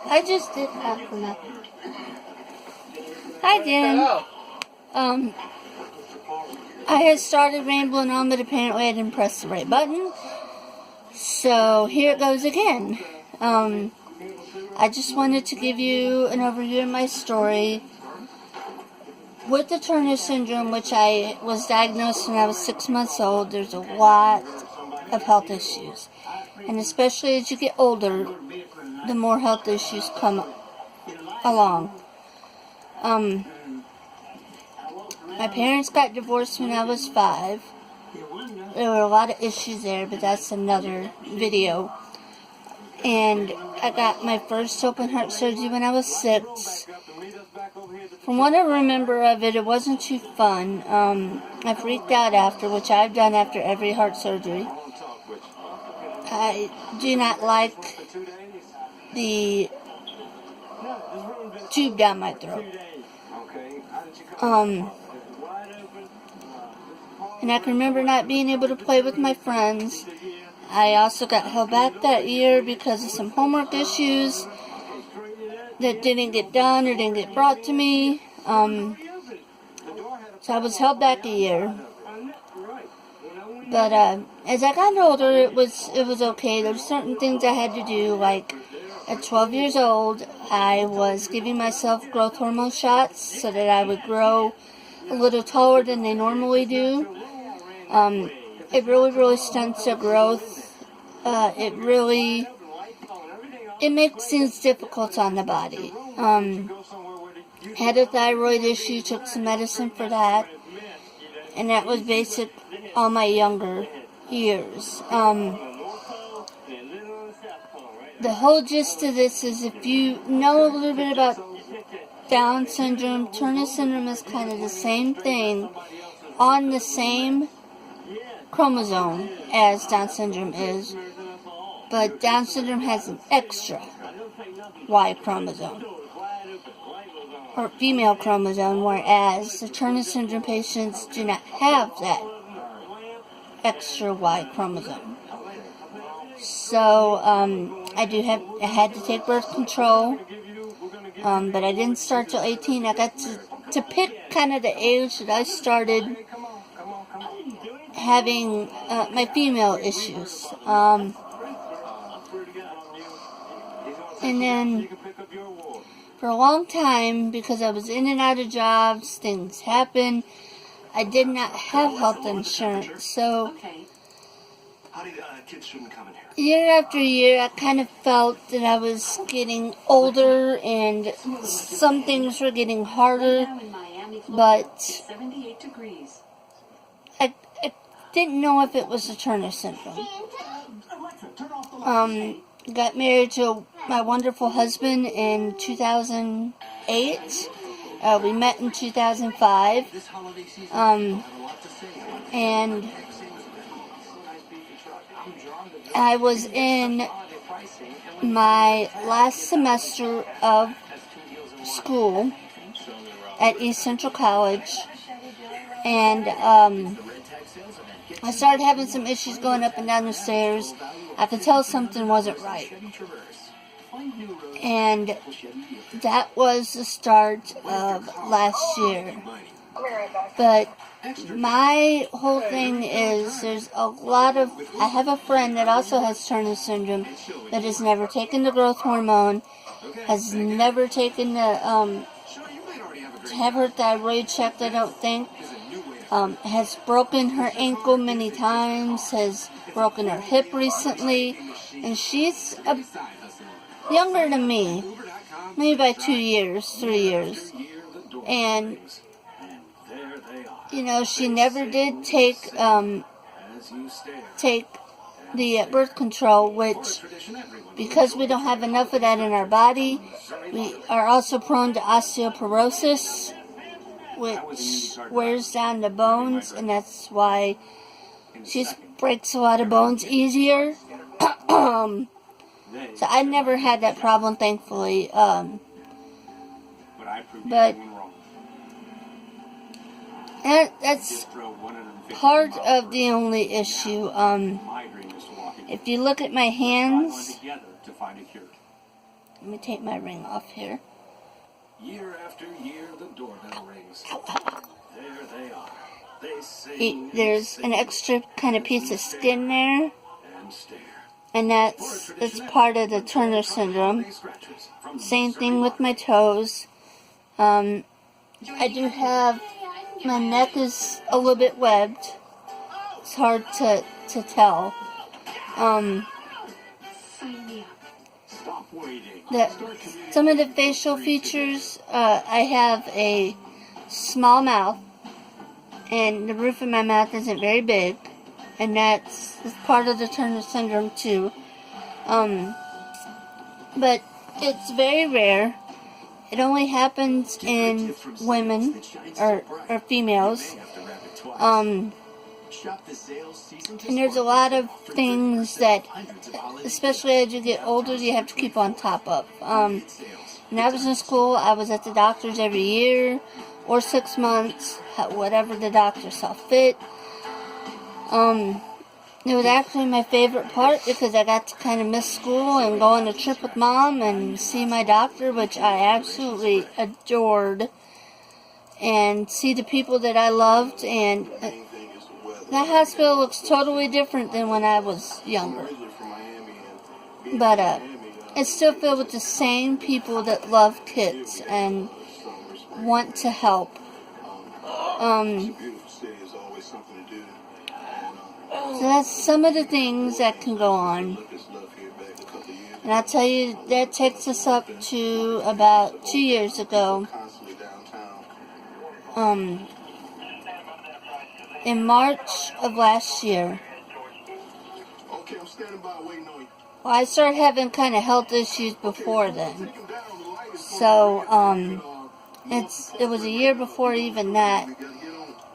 I just did that for nothing. Hi, Jen. I had started rambling on, but apparently I didn't press the right button. So here it goes again. I just wanted to give you an overview of my story. With the Turner syndrome, which I was diagnosed when I was 6 months old, there's a lot of health issues. And especially as you get older, the more health issues come along. My parents got divorced when I was 5. There were a lot of issues there, but that's another video. And I got my first open heart surgery when I was 6. From what I remember of it, it wasn't too fun. I freaked out after, which I've done after every heart surgery. I do not like the tube down my throat. And I can remember not being able to play with my friends. I also got held back that year because of some homework issues that didn't get done or didn't get brought to me. So I was held back a year. But as I got older, it was okay. There were certain things I had to do, like at 12 years old, I was giving myself growth hormone shots so that I would grow a little taller than they normally do. It really stunts their growth. It makes things difficult on the body. Had a thyroid issue, took some medicine for that, and that was basic all my younger years. The whole gist of this is, if you know a little bit about Down syndrome, Turner syndrome is kind of the same thing on the same chromosome as Down syndrome is, but Down syndrome has an extra Y chromosome, or female chromosome, whereas the Turner syndrome patients do not have that extra Y chromosome. So I had to take birth control, but I didn't start till 18. I got to pick kind of the age that I started having my female issues. And then for a long time, because I was in and out of jobs, things happened, I did not have health insurance. So year after year, I kind of felt that I was getting older and some things were getting harder, but I didn't know if it was the Turner syndrome. Got married to my wonderful husband in 2008. We met in 2005. And I was in my last semester of school at East Central College, and I started having some issues going up and down the stairs. I could tell something wasn't right. And that was the start of last year. But my whole thing is, I have a friend that also has Turner syndrome that has never taken the growth hormone, has never taken to have her thyroid checked, I don't think, has broken her ankle many times, has broken her hip recently, and she's younger than me, maybe by 2 years, 3 years, and she never did take the birth control, which, because we don't have enough of that in our body, we are also prone to osteoporosis, which wears down the bones, and that's why she breaks a lot of bones easier. So I never had that problem, thankfully. But that's part of the only issue. If you look at my hands, Let me take my ring off here. Year after year, the doorbell rings. There they are. They sing, There's an extra kind of piece of skin there, and stare. and it's part of the Turner syndrome. Same thing with my toes. I do have, my neck is a little bit webbed. It's hard to tell. Some of the facial features, I have a small mouth, and the roof of my mouth isn't very big, and that's part of the Turner syndrome too. But it's very rare. It only happens in women or females. And there's a lot of things that, especially as you get older, you have to keep on top of. When I was in school, I was at the doctor's every year or 6 months, whatever the doctor saw fit. It was actually my favorite part because I got to kind of miss school and go on a trip with Mom and see my doctor, which I absolutely adored, and see the people that I loved. And that hospital looks totally different than when I was younger. But it's still filled with the same people that love kids and want to help. So that's some of the things that can go on. And I'll tell you, that takes us up to about 2 years ago. In March of last year. Well, I started having kind of health issues before then. So, it was a year before even that.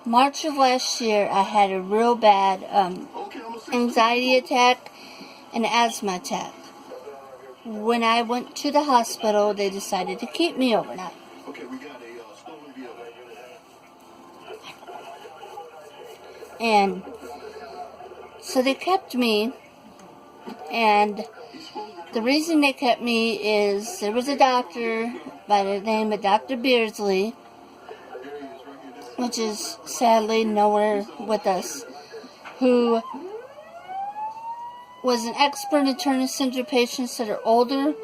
March of last year, I had a real bad anxiety attack and asthma attack. When I went to the hospital, they decided to keep me overnight. And so they kept me, and the reason they kept me is there was a doctor by the name of Dr. Beardsley, which is sadly nowhere with us, who was an expert in Turner syndrome patients that are older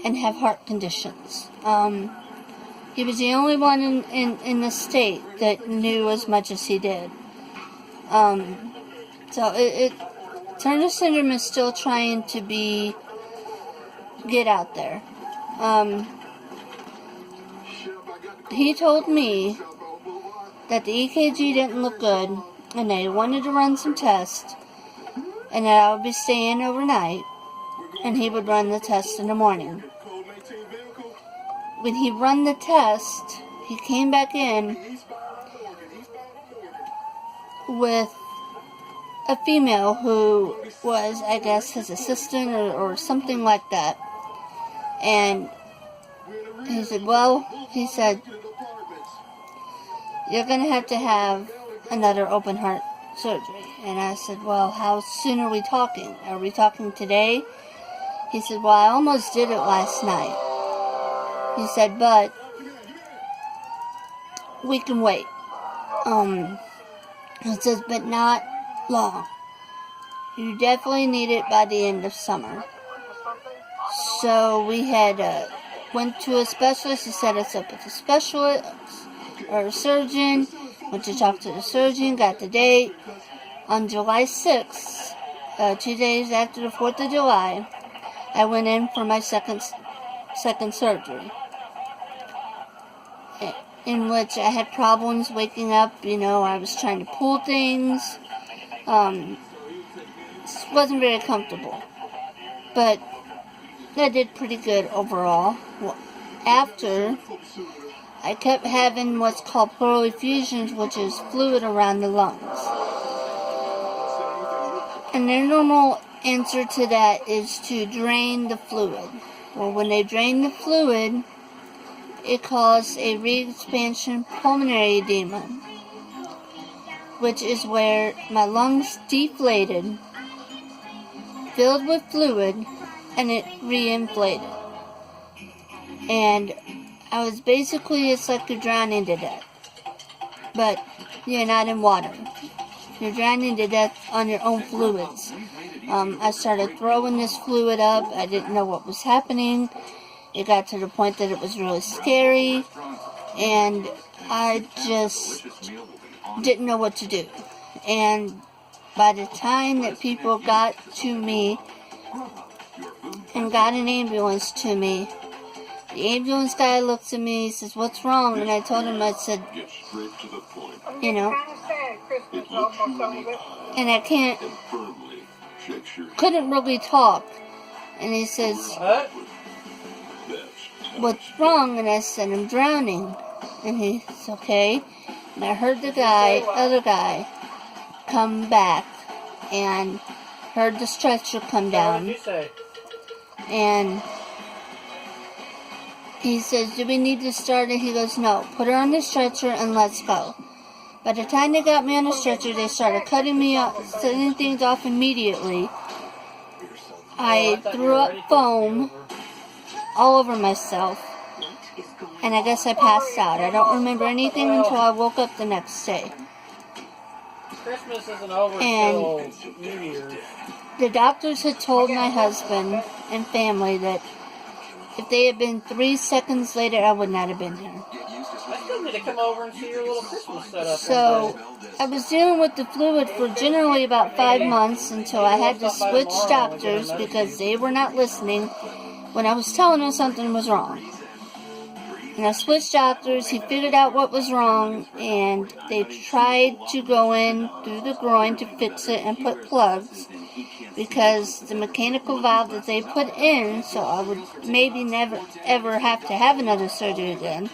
and have heart conditions. He was the only one in the state that knew as much as he did. Turner syndrome is still trying to get out there. He told me that the EKG didn't look good, and they wanted to run some tests, and that I would be staying overnight, and he would run the test in the morning. When he run the test, he came back in with a female who was, I guess, his assistant or something like that. And he said, you're going to have another open heart surgery. And I said, well, how soon are we talking? Are we talking today? He said, well, I almost did it last night. He said, but we can wait. He says, but not long. You definitely need it by the end of summer. So we had went to a specialist. He set us up with a specialist or a surgeon. Went to talk to the surgeon, got the date. On July 6th, 2 days after the 4th of July, I went in for my second surgery, in which I had problems waking up. I was trying to pull things. It wasn't very comfortable, but I did pretty good overall. Well, after, I kept having what's called pleural effusions, which is fluid around the lungs. And their normal answer to that is to drain the fluid. Well, when they drain the fluid, it caused a re-expansion pulmonary edema, which is where my lungs deflated, filled with fluid, and it re-inflated. And I was basically, it's like you're drowning to death. But you're not in water. You're drowning to death on your own fluids. I started throwing this fluid up. I didn't know what was happening. It got to the point that it was really scary. And I just didn't know what to do. And by the time that people got to me and got an ambulance to me, the ambulance guy looks at me, he says, "What's wrong?" And I told him, I said, you know, and I couldn't really talk. And he says, "What's wrong?" And I said, "I'm drowning." And he's okay. And I heard the other guy, come back and heard the stretcher come down. And he says, "Do we need to start it?" He goes, "No, put her on the stretcher and let's go." By the time they got me on the stretcher, they started cutting me off, setting things off immediately. I threw up foam all over myself, and I guess I passed out. I don't remember anything until I woke up the next day. Christmas isn't over And until New Year's. the doctors had told my husband and family that if they had been 3 seconds later, I would not have been here. I still need to come over and see your little Christmas setup. So I was dealing with the fluid for generally about 5 months until I had to switch doctors because they were not listening when I was telling them something was wrong. And I switched doctors, he figured out what was wrong, and they tried to go in through the groin to fix it and put plugs, because the mechanical valve that they put in, so I would maybe never ever have to have another surgery again,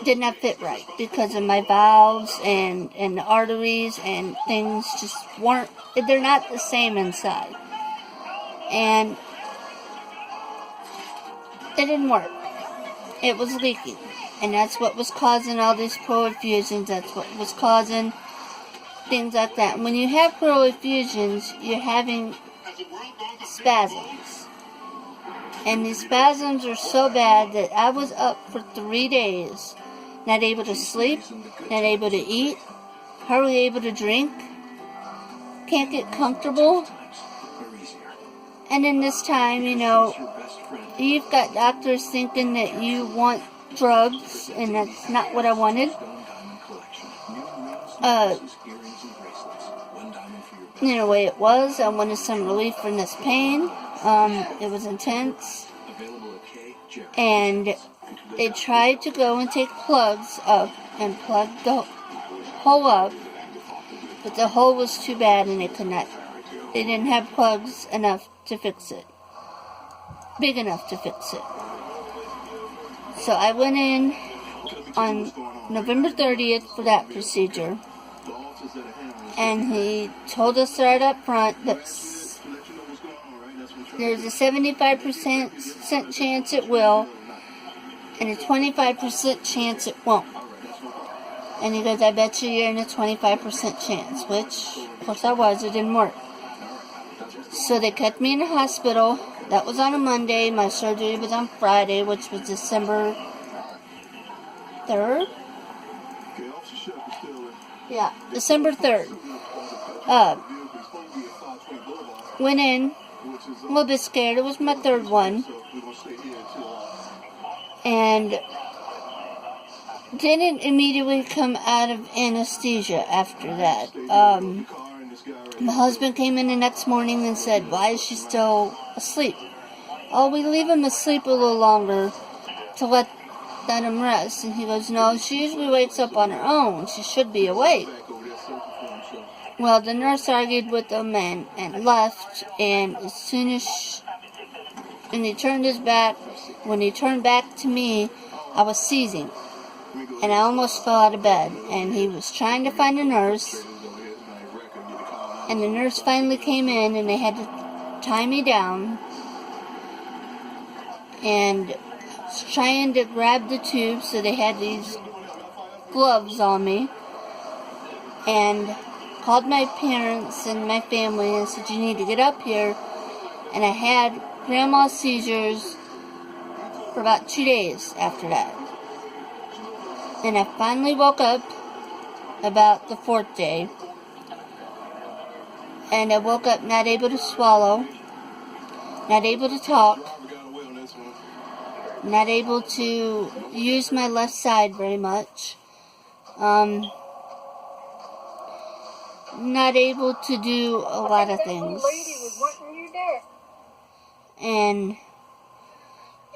did not fit right because of my valves and the arteries and things just weren't, they're not the same inside. And it didn't work. It was leaking. And that's what was causing all these pleural effusions. That's what was causing things like that. And when you have pleural effusions, you're having spasms. And these spasms are so bad that I was up for 3 days. Not able to sleep, not able to eat, hardly able to drink, can't get comfortable. And in this time, you know, you've got doctors thinking that you want drugs, and that's not what I wanted. In a way it was. I wanted some relief from this pain. It was intense. And they tried to go and take plugs up and plug the hole up, but the hole was too bad and they didn't have plugs enough to fix it. Big enough to fix it. So I went in on November 30th for that procedure, and he told us right up front that there's a 75% chance it will, and a 25% chance it won't. And he goes, "I bet you're in a 25% chance," which, of course I was. It didn't work. So they kept me in the hospital. That was on a Monday. My surgery was on Friday, which was December 3rd? Yeah, December 3rd. Went in, a little bit scared. It was my third one. And didn't immediately come out of anesthesia after that. My husband came in the next morning and said, "Why is she still asleep?" "Oh, we leave him asleep a little longer to let him rest." And he goes, "No, she usually wakes up on her own. She should be awake." Well, the nurse argued with him and left, and as soon as when he turned his back, when he turned back to me, I was seizing. And I almost fell out of bed. And he was trying to find a nurse. And the nurse finally came in, and they had to tie me down. And I was trying to grab the tube, so they had these gloves on me. And called my parents and my family and said, "You need to get up here." And I had grandma's seizures for about 2 days after that. And I finally woke up about the 4th day. And I woke up not able to swallow, not able to talk, not able to use my left side very much. Not able to do a lot of things. And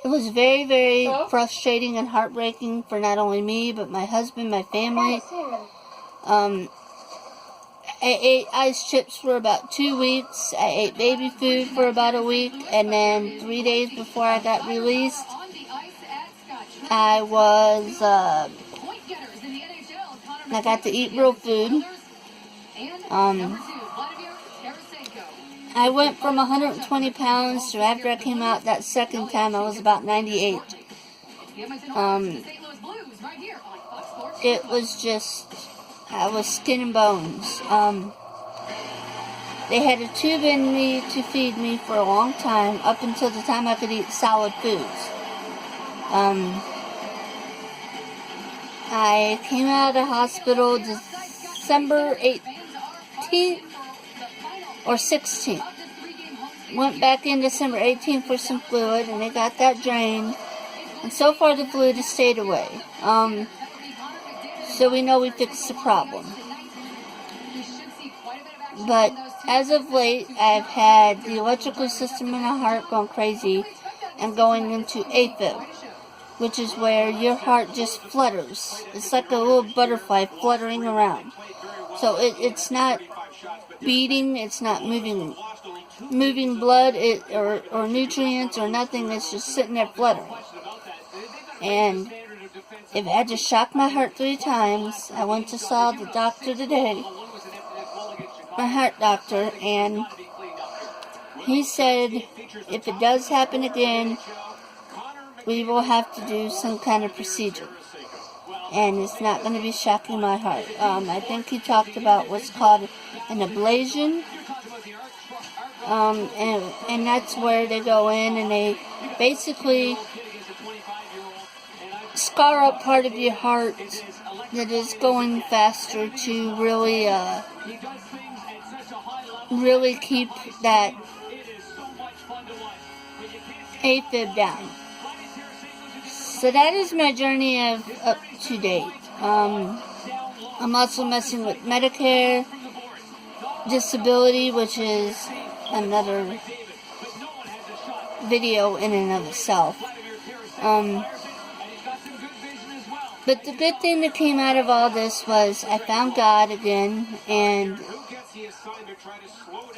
it was very, very frustrating and heartbreaking for not only me, but my husband, my family. I ate ice chips for about 2 weeks. I ate baby food for about a week. And then 3 days before I got released, I got to eat real food. I went from 120 pounds to after I came out that second time, I was about 98. It was just, I was skin and bones. They had a tube in me to feed me for a long time, up until the time I could eat solid foods. I came out of the hospital December 18th or 16th. Went back in December 18th for some fluid, and they got that drained. And so far the fluid has stayed away. So we know we fixed the problem. But as of late, I've had the electrical system in my heart going crazy and going into AFib, which is where your heart just flutters. It's like a little butterfly fluttering around. So it's not beating, it's not moving blood or nutrients or nothing. It's just sitting there fluttering. And it had to shock my heart 3 times. I went to saw the doctor today, my heart doctor, and he said if it does happen again, we will have to do some kind of procedure. And it's not going to be shocking my heart. I think he talked about what's called an ablation. And that's where they go in and they basically scar up part of your heart that is going faster to really keep that AFib down. So that is my journey of up to date. I'm also messing with Medicare, disability, which is another video in and of itself. But the good thing that came out of all this was I found God again, and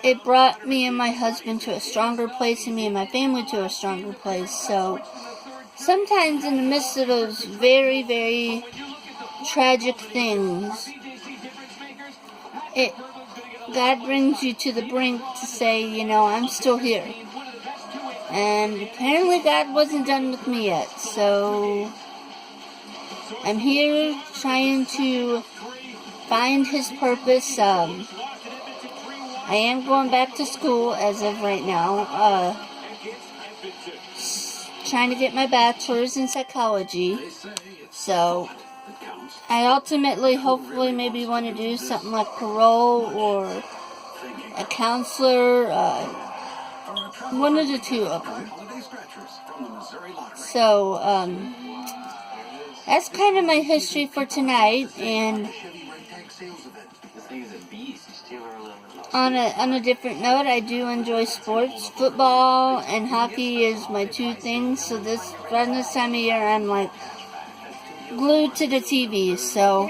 it brought me and my husband to a stronger place, and me and my family to a stronger place. So sometimes in the midst of those very, very tragic things, God brings you to the brink to say, I'm still here. And apparently God wasn't done with me yet. So I'm here trying to find His purpose. I am going back to school as of right now. Trying to get my bachelor's in psychology. So I ultimately, hopefully, maybe want to do something like parole or a counselor, one of the two of them. So that's kind of my history for tonight. And on a different note, I do enjoy sports. Football and hockey is my 2 things. So around this time of year, I'm like glued to the TV. So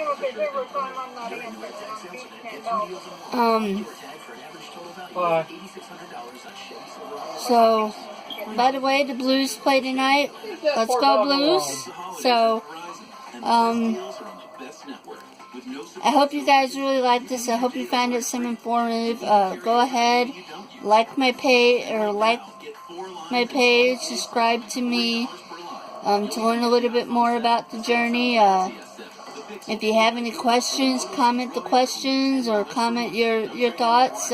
so by the way, the Blues play tonight. Let's go Blues. So I hope you guys really like this. I hope you find it some informative. Go ahead, like my page, subscribe to me to learn a little bit more about the journey. If you have any questions, comment the questions or comment your thoughts.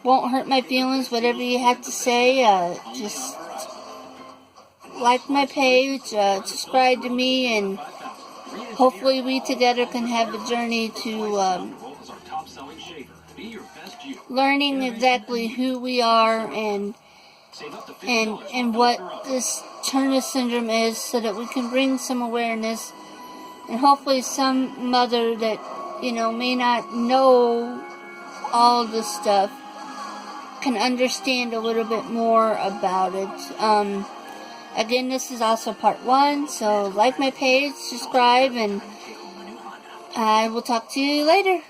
Won't hurt my feelings. Whatever you have to say, just like my page, subscribe to me, and hopefully we together can have a journey to learning exactly who we are and what this Turner syndrome is, so that we can bring some awareness, and hopefully some mother that, you know, may not know all this stuff can understand a little bit more about it. Again, this is also part 1, so like my page, subscribe, and I will talk to you later.